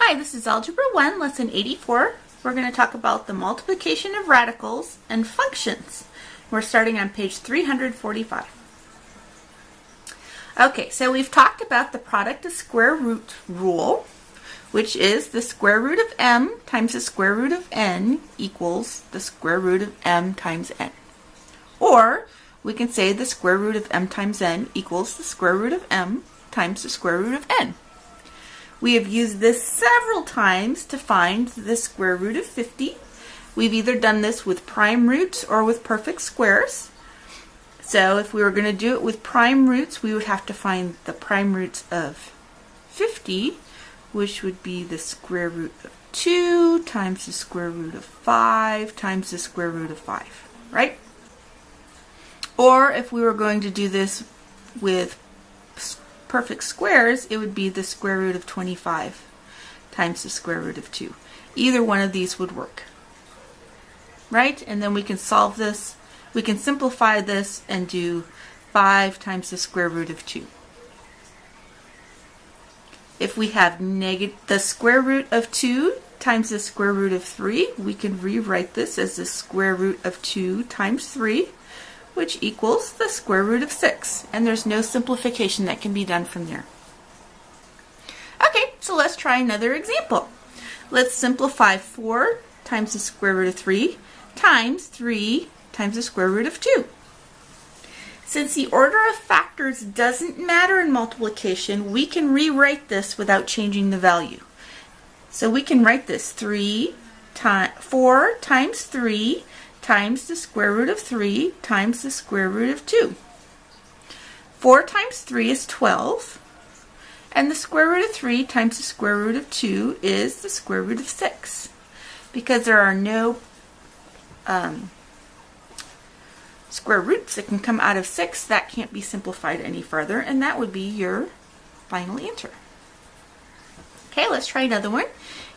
Hi, this is Algebra 1, Lesson 84. We're going to talk about the multiplication of radicals and functions. We're starting on page 345. Okay, so we've talked about the product of square root rule, which is the square root of m times the square root of n equals the square root of m times n. Or we can say the square root of m times n equals the square root of m times the square root of n. We have used this several times to find the square root of 50. We've either done this with prime roots or with perfect squares. So if we were going to do it with prime roots, we would have to find the prime roots of 50, which would be the square root of 2 times the square root of 5 times the square root of 5, right? Or if we were going to do this with perfect squares, it would be the square root of 25 times the square root of 2. Either one of these would work, right? And then we can solve this. We can simplify this and do 5 times the square root of 2. If we have the square root of 2 times the square root of 3, we can rewrite this as the square root of 2 times 3, which equals the square root of 6. And there's no simplification that can be done from there. Okay, so let's try another example. Let's simplify 4 times the square root of 3 times 3 times the square root of 2. Since the order of factors doesn't matter in multiplication, we can rewrite this without changing the value. So we can write this 4 times 3 times the square root of 3 times the square root of 2. 4 times 3 is 12, and the square root of 3 times the square root of 2 is the square root of 6. Because there are no square roots that can come out of 6, that can't be simplified any further, and that would be your final answer. Okay, let's try another one.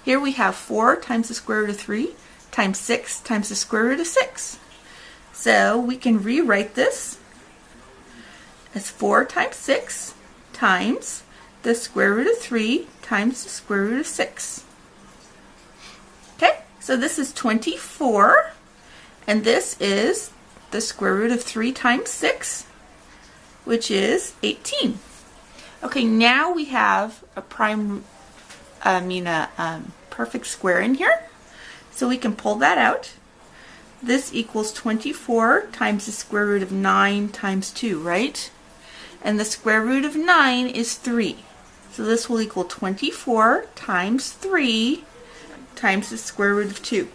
Here we have 4 times the square root of 3 times 6 times the square root of 6. So we can rewrite this as 4 times 6 times the square root of 3 times the square root of 6. Okay, so this is 24, and this is the square root of 3 times 6, which is 18. Okay, now we have a perfect square in here. So we can pull that out. This equals 24 times the square root of 9 times 2, right? And the square root of 9 is 3. So this will equal 24 times 3 times the square root of 2,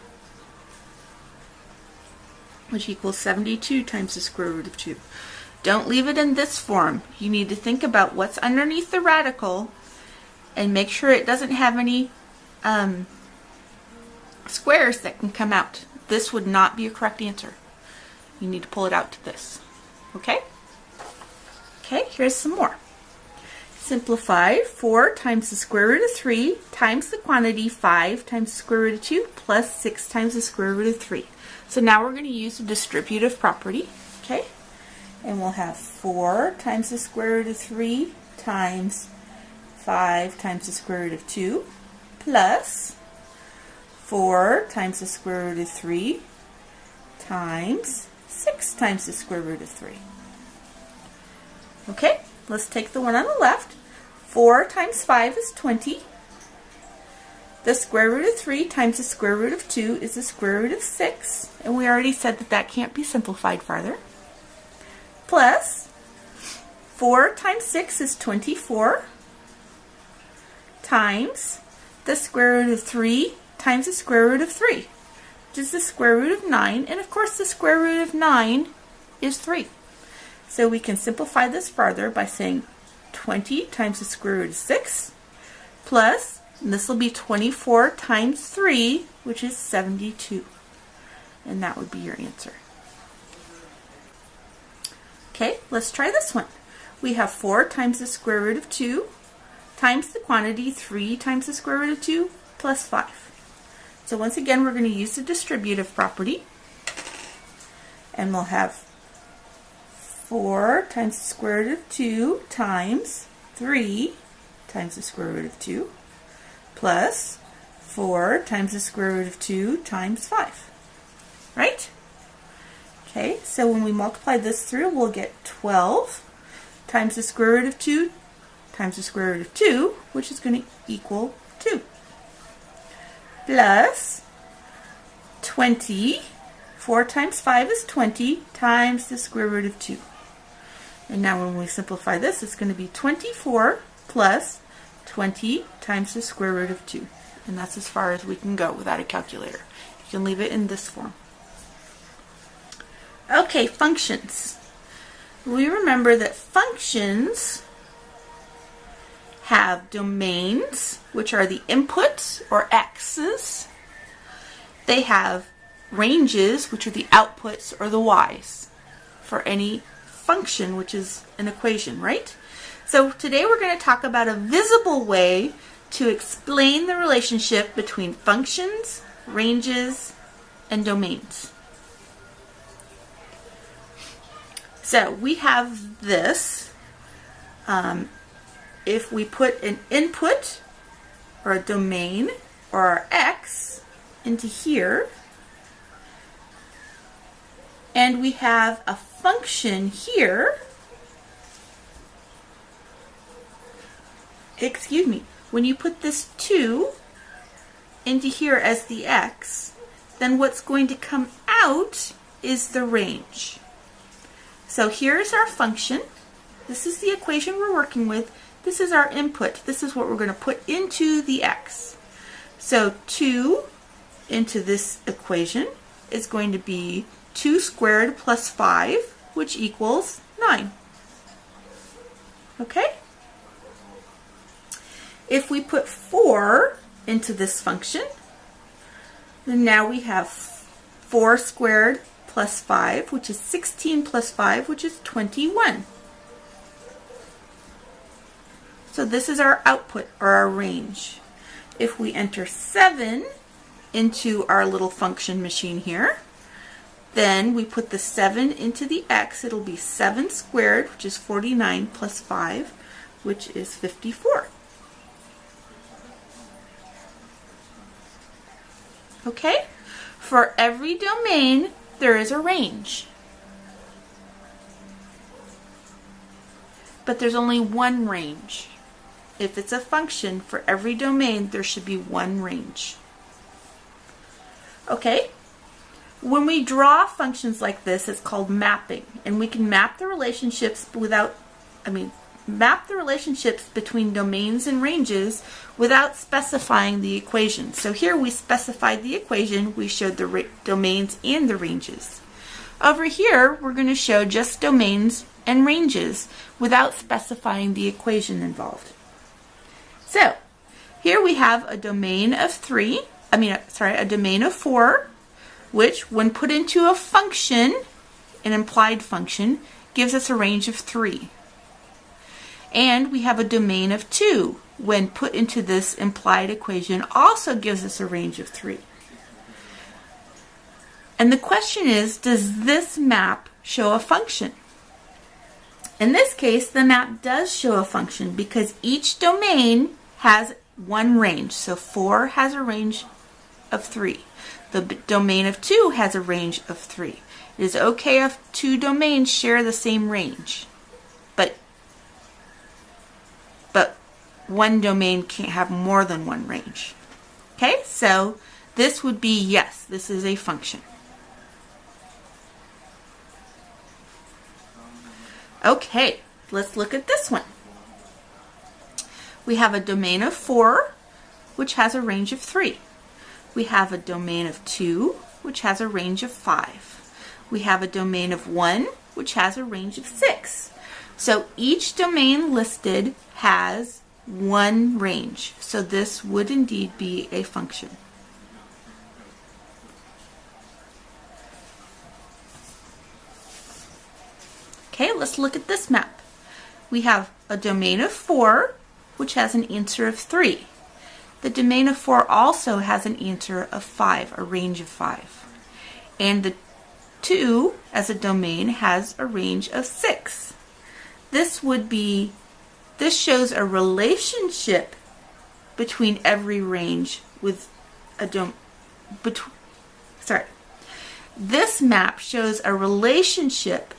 which equals 72 times the square root of 2. Don't leave it in this form. You need to think about what's underneath the radical and make sure it doesn't have any squares that can come out. This would not be a correct answer. You need to pull it out to this. Okay? Okay, here's some more. Simplify 4 times the square root of 3 times the quantity 5 times the square root of 2 plus 6 times the square root of 3. So now we're going to use the distributive property. Okay? And we'll have 4 times the square root of 3 times 5 times the square root of 2 plus 4 times the square root of 3 times 6 times the square root of 3. Okay, let's take the one on the left. 4 times 5 is 20. The square root of 3 times the square root of 2 is the square root of 6. And we already said that that can't be simplified farther. Plus 4 times 6 is 24 times the square root of 3 times the square root of 3, which is the square root of 9, and of course the square root of 9 is 3. So we can simplify this further by saying 20 times the square root of 6 plus, and this will be 24 times 3, which is 72. And that would be your answer. Okay, let's try this one. We have 4 times the square root of 2 times the quantity 3 times the square root of 2 plus 5. So once again, we're going to use the distributive property, and we'll have 4 times the square root of 2 times 3 times the square root of 2 plus 4 times the square root of 2 times 5, right? Okay, so when we multiply this through, we'll get 12 times the square root of 2 times the square root of 2, which is going to equal 2, plus 20, 4 times 5 is 20, times the square root of 2. And now when we simplify this, it's going to be 24 plus 20 times the square root of 2. And that's as far as we can go without a calculator. You can leave it in this form. Okay, functions. We remember that functions have domains, which are the inputs or x's. They have ranges, which are the outputs or the y's for any function, which is an equation, right? So today we're going to talk about a visible way to explain the relationship between functions, ranges, and domains. So we have this. If we put an input or a domain or our x into here, and we have a function here, when you put this 2 into here as the x, then what's going to come out is the range. So here's our function. This is the equation we're working with. This is our input. This is what we're going to put into the x. So 2 into this equation is going to be 2 squared plus 5, which equals 9. Okay? If we put 4 into this function, then now we have 4 squared plus 5, which is 16 plus 5, which is 21. So this is our output or our range. If we enter 7 into our little function machine here, then we put the 7 into the x. It'll be 7 squared, which is 49, plus 5, which is 54. Okay? For every domain, there is a range. But there's only one range. If it's a function, for every domain, there should be one range. Okay? When we draw functions like this, it's called mapping. And we can map the relationships map the relationships between domains and ranges without specifying the equation. So here we specified the equation, we showed the domains and the ranges. Over here, we're going to show just domains and ranges without specifying the equation involved. So here we have a domain of a domain of 4, which when put into a function, an implied function, gives us a range of 3. And we have a domain of 2, when put into this implied equation, also gives us a range of 3. And the question is, does this map show a function? In this case, the map does show a function because each domain has one range. So 4 has a range of 3. The domain of 2 has a range of 3. It is okay if 2 domains share the same range, but one domain can't have more than one range. Okay, so this would be yes, this is a function. Okay, let's look at this one. We have a domain of 4, which has a range of 3. We have a domain of 2, which has a range of 5. We have a domain of 1, which has a range of 6. So each domain listed has one range. So this would indeed be a function. Okay, let's look at this map. We have a domain of 4, which has an answer of 3. The domain of 4 also has an answer of 5, a range of 5. And the 2 as a domain has a range of 6. This shows a relationship between every range with a This map shows a relationship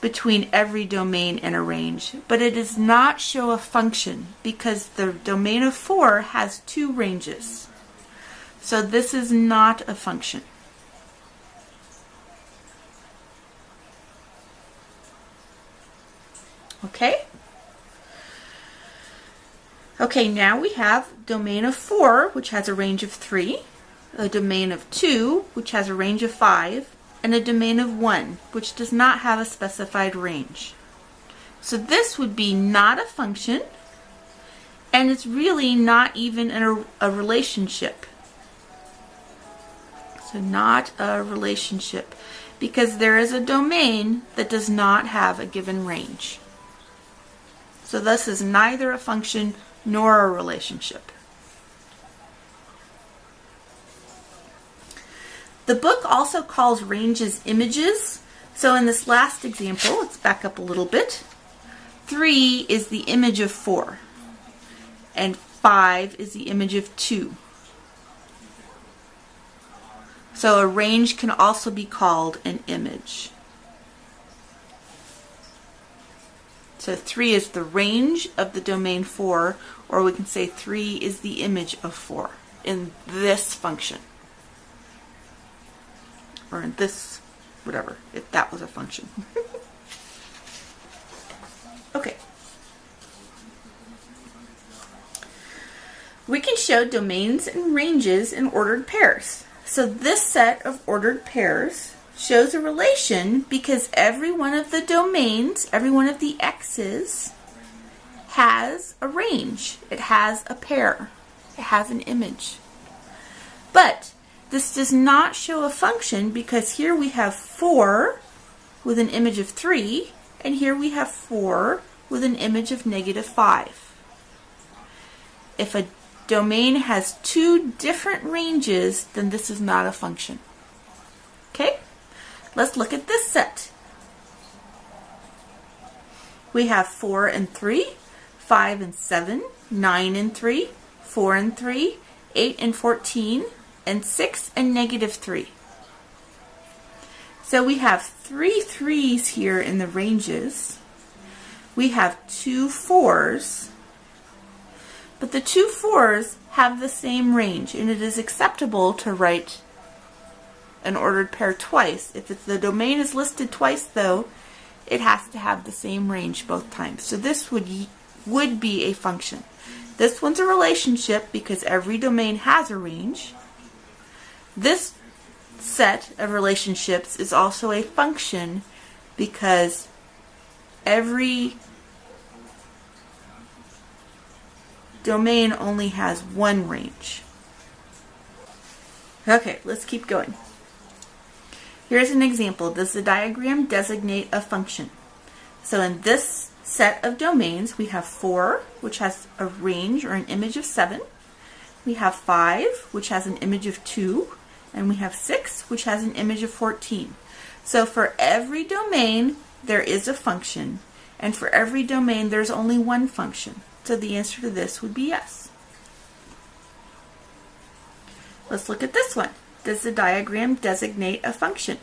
between every domain and a range, but it does not show a function because the domain of 4 has 2 ranges. So this is not a function. Okay? Okay, now we have domain of 4, which has a range of 3, a domain of 2, which has a range of 5, and a domain of 1, which does not have a specified range. So this would be not a function, and it's really not even a relationship. So not a relationship, because there is a domain that does not have a given range. So this is neither a function nor a relationship. The book also calls ranges images. So in this last example, let's back up a little bit. 3 is the image of 4, and 5 is the image of 2. So a range can also be called an image. So 3 is the range of the domain 4, or we can say 3 is the image of 4 in this function. Or in this, whatever, if that was a function. Okay. We can show domains and ranges in ordered pairs. So this set of ordered pairs shows a relation because every one of the domains, every one of the x's, has a range. It has a pair. It has an image. But this does not show a function because here we have 4 with an image of 3, and here we have 4 with an image of -5. If a domain has 2 different ranges, then this is not a function. Okay? Let's look at this set. We have 4 and 3, 5 and 7, 9 and 3, 4 and 3, 8 and 14, and 6 and -3. So we have 3 3s here in the ranges. We have 2 4s, but the 2 4s have the same range, and it is acceptable to write an ordered pair twice. If the domain is listed twice, though, it has to have the same range both times. So this would be a function. This one's a relationship because every domain has a range. This set of relationships is also a function because every domain only has one range. Okay, let's keep going. Here's an example. Does the diagram designate a function? So in this set of domains, we have 4, which has a range or an image of 7. We have 5, which has an image of 2. And we have 6, which has an image of 14. So for every domain, there is a function. And for every domain, there's only one function. So the answer to this would be yes. Let's look at this one. Does the diagram designate a function?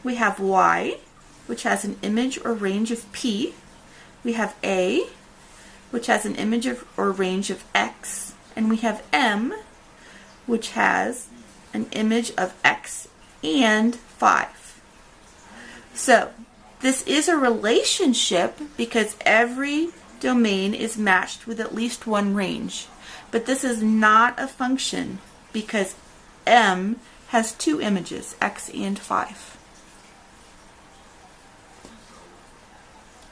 We have y, which has an image or range of p. We have a, which has an image of or range of x. And we have m, which has an image of x and 5. So this is a relationship because every domain is matched with at least one range. But this is not a function because m has 2 images, x and 5.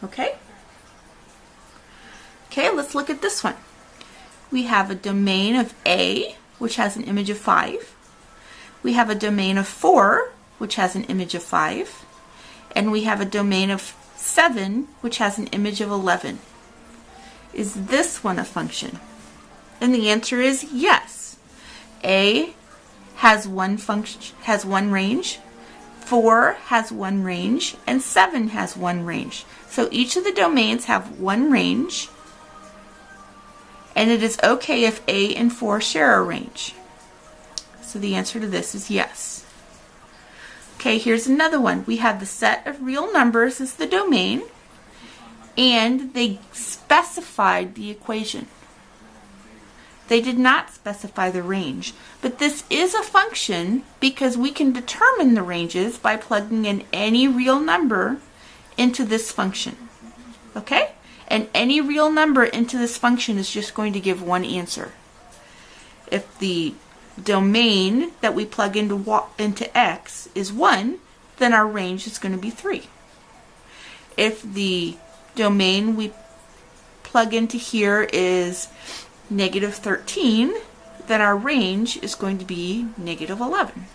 Okay? Okay, let's look at this one. We have a domain of A, which has an image of 5. We have a domain of 4, which has an image of 5. And we have a domain of 7, which has an image of 11. Is this one a function? And the answer is yes. A has one range, 4 has one range, and 7 has one range. So each of the domains have one range, And it is okay if A and 4 share a range. So the answer to this is yes. Okay, here's another one. We have the set of real numbers as the domain, and they specified the equation. They did not specify the range, but this is a function because we can determine the ranges by plugging in any real number into this function. Okay? And any real number into this function is just going to give one answer. If the domain that we plug into x is 1, then our range is going to be 3. If the domain we plug into here is -13, then our range is going to be -11.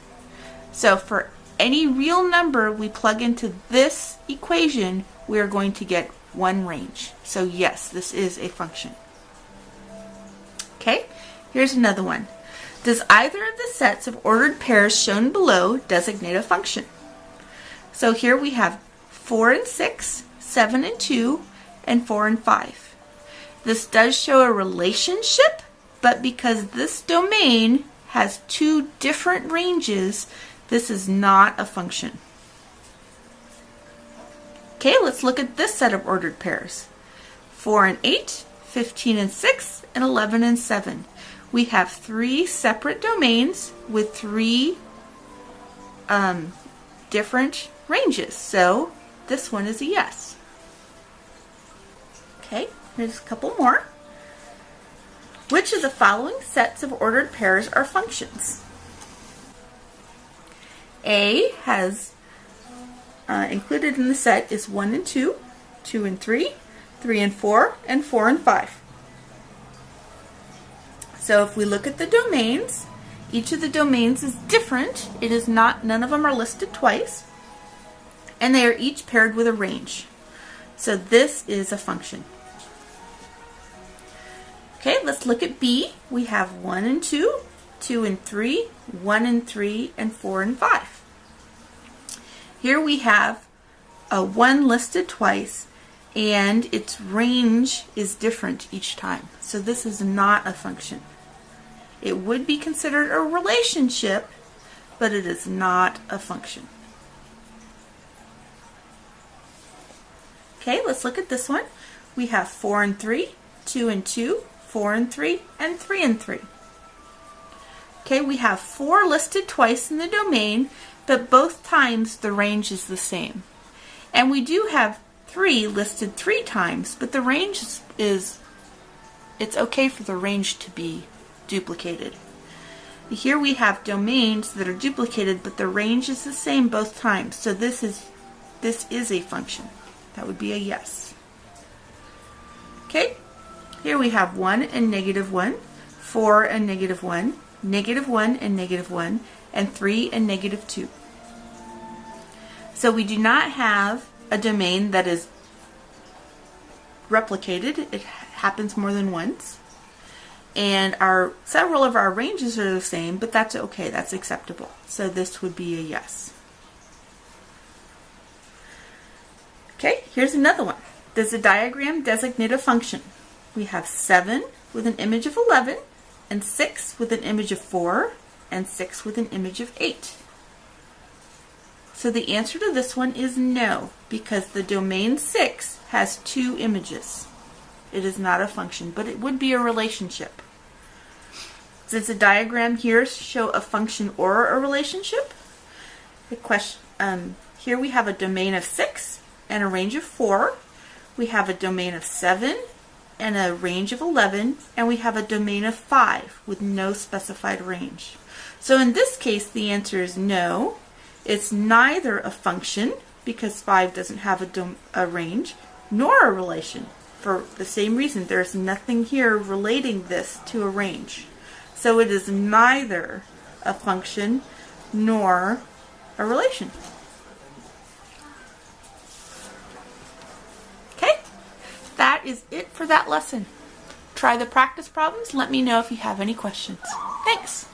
So for any real number we plug into this equation, we are going to get one range. So yes, this is a function. Okay, here's another one. Does either of the sets of ordered pairs shown below designate a function? So here we have 4 and 6, 7 and 2, and 4 and 5. This does show a relationship, but because this domain has two different ranges, this is not a function. Okay, let's look at this set of ordered pairs. 4 and 8, 15 and 6, and 11 and 7. We have 3 separate domains with 3 different ranges. So this one is a yes. Okay, here's a couple more. Which of the following sets of ordered pairs are functions? A has included in the set is 1 and 2, 2 and 3, 3 and 4, and 4 and 5. So if we look at the domains, each of the domains is different. It is not, none of them are listed twice, and they are each paired with a range. So this is a function. Okay, let's look at B. We have 1 and 2, 2 and 3, 1 and 3, and 4 and 5. Here we have a 1 listed twice, and its range is different each time. So this is not a function. It would be considered a relationship, but it is not a function. Okay, let's look at this one. We have 4 and 3, 2 and 2, 4 and 3, and 3 and 3. Okay, we have 4 listed twice in the domain, but both times the range is the same. And we do have 3 listed 3 times, but the range is it's okay for the range to be duplicated. Here we have domains that are duplicated, but the range is the same both times. So this is a function. That would be a yes. Okay, here we have 1 and -1, 4 and -1, -1 and -1, and 3 and -2. So we do not have a domain that is replicated. It happens more than once. And several of our ranges are the same, but that's okay, that's acceptable. So this would be a yes. Okay, here's another one. Does the diagram designate a function? We have 7 with an image of 11, and 6 with an image of 4, and 6 with an image of 8. So the answer to this one is no, because the domain 6 has 2 images. It is not a function, but it would be a relationship. Does the diagram here show a function or a relationship? The question, here we have a domain of 6 and a range of 4. We have a domain of 7 and a range of 11, and we have a domain of 5 with no specified range. So in this case, the answer is no. It's neither a function, because 5 doesn't have a range, nor a relation. For the same reason, there's nothing here relating this to a range. So it is neither a function nor a relation. Okay, that is it for that lesson. Try the practice problems. Let me know if you have any questions. Thanks.